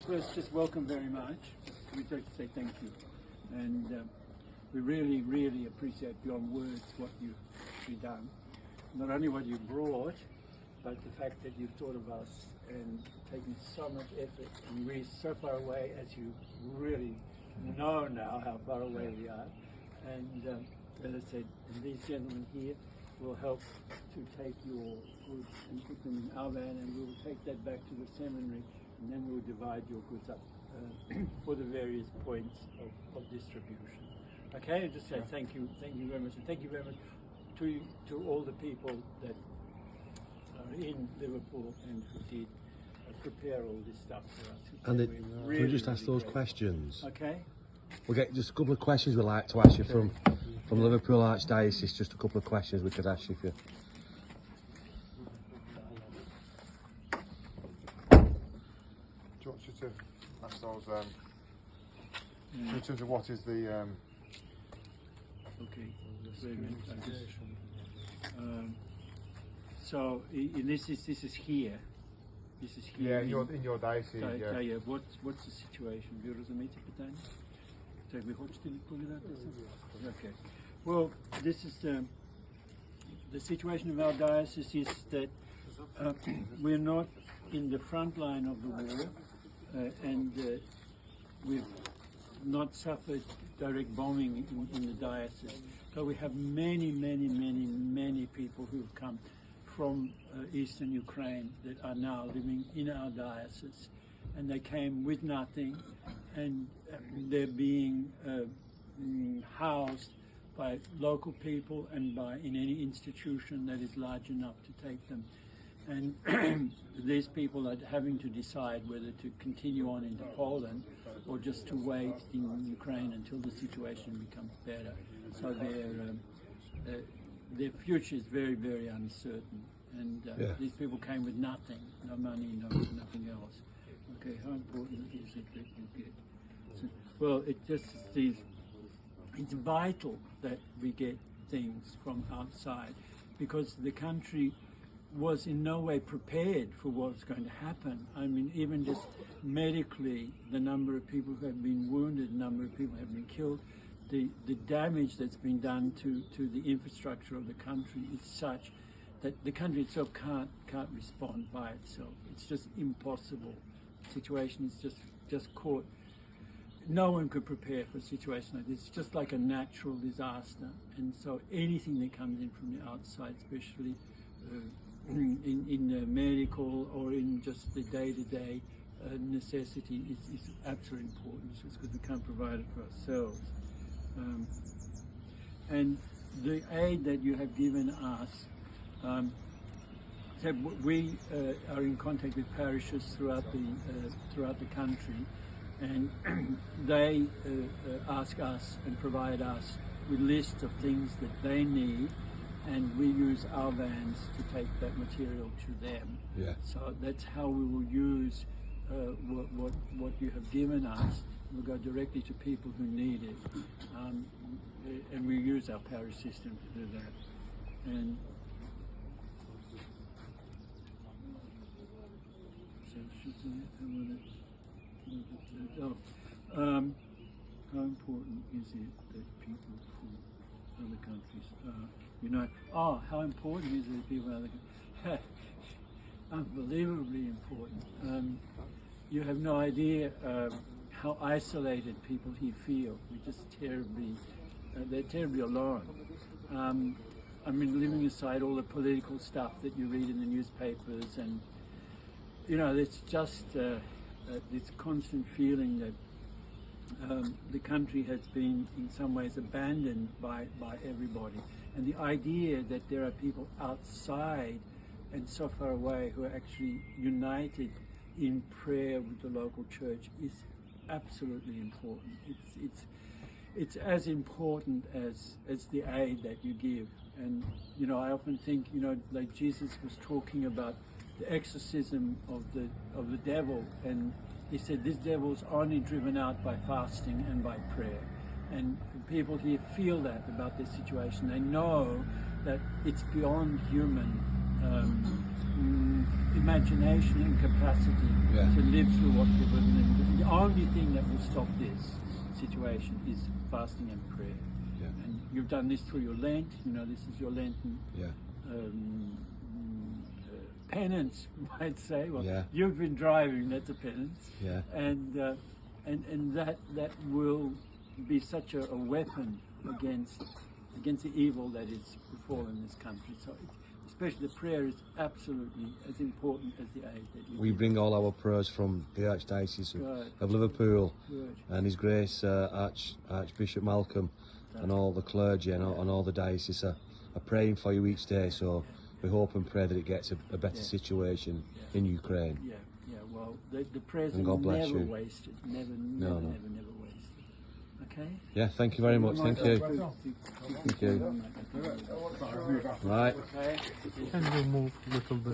first, just welcome very much. We'd like to say thank you. And we really, really appreciate beyond words what you've done. Not only what you brought, but the fact that you've thought of us and taken so much effort. And we're so far away, as you really know now how far away we are. And as I said, these gentlemen here will help to take your goods and put them in our van, and we will take that back to the seminary, and then we'll divide your goods up for the various points of distribution. Okay, and just say thank you very much, and thank you very much to all the people that are in Liverpool and who did prepare all this stuff for us. And can we just ask those questions? Okay. We'll get just a couple of questions we'd like to ask you from Liverpool Archdiocese, just a couple of questions we could ask you for. Do you want you to ask those, in terms of what is the... Okay, so this is here. This is here. Yeah, in your diocese. Yeah. What's the situation? Ви розумієте питання? Так, ви хочете відповідати? Okay. Well, this is the situation of our diocese is that we're not in the front line of the war, and we've not suffered direct bombing in the diocese. So we have many people who've come from eastern Ukraine that are now living in our diocese, and they came with nothing, and they're being housed by local people and in any institution that is large enough to take them. And these people are having to decide whether to continue on into Poland or just to wait in Ukraine until the situation becomes better. So their future is very uncertain. And these people came with nothing, no money, nothing else. Okay, how important is it that you get? So, well, it's vital that we get things from outside, because the country was in no way prepared for what's going to happen. I mean, even just medically, the number of people who have been wounded, the number of people who have been killed, the damage that's been done to the infrastructure of the country is such that the country itself can't respond by itself. It's just impossible. The situation is just caught. No one could prepare for a situation like this. It's just like a natural disaster. And so anything that comes in from the outside, especially in the medical or in just the day-to-day necessity, is absolutely important, just because we can't provide it for ourselves. And the aid that you have given us, so we are in contact with parishes throughout the country, and they ask us and provide us with lists of things that they need, and we use our vans to take that material to them. Yeah. So that's how we will use what you have given us. We'll go directly to people who need it, and we use our parish system to do that. And how important is it that people from other countries how important is it that people from other countries? Unbelievably important. You have no idea how isolated people here feel. We're just they're terribly alone. I mean, leaving aside all the political stuff that you read in the newspapers, and it's just this constant feeling that the country has been in some ways abandoned by everybody, and the idea that there are people outside and so far away who are actually united in prayer with the local church is absolutely important. It's as important as the aid that you give. And I often think, like Jesus was talking about the exorcism of the devil, and he said this devil is only driven out by fasting and by prayer. And people here feel that about their situation. They know that it's beyond human imagination and capacity to live through what people are living. only thing that will stop this situation is fasting and prayer. Yeah. And you've done this through your Lent. You know, this is your Lenten Yeah. penance, you might say. Well, Yeah. you've been driving, that's a penance. Yeah. And that will be such a weapon against the evil that is befallen this country. So especially the prayer is absolutely as important as the aid that you We give. bring all our prayers from the Archdiocese Right. of Liverpool Good. and His Grace Archbishop Malcolm and all the clergy and all the dioceses are praying for you each day. So we hope and pray that it gets a better situation in Ukraine. Yeah, well, the prayers And are God bless never you. wasted. Never No. wasted. Okay? Yeah, thank you very much. Thank you. Thank you. Right. Okay. Can you move a little bit?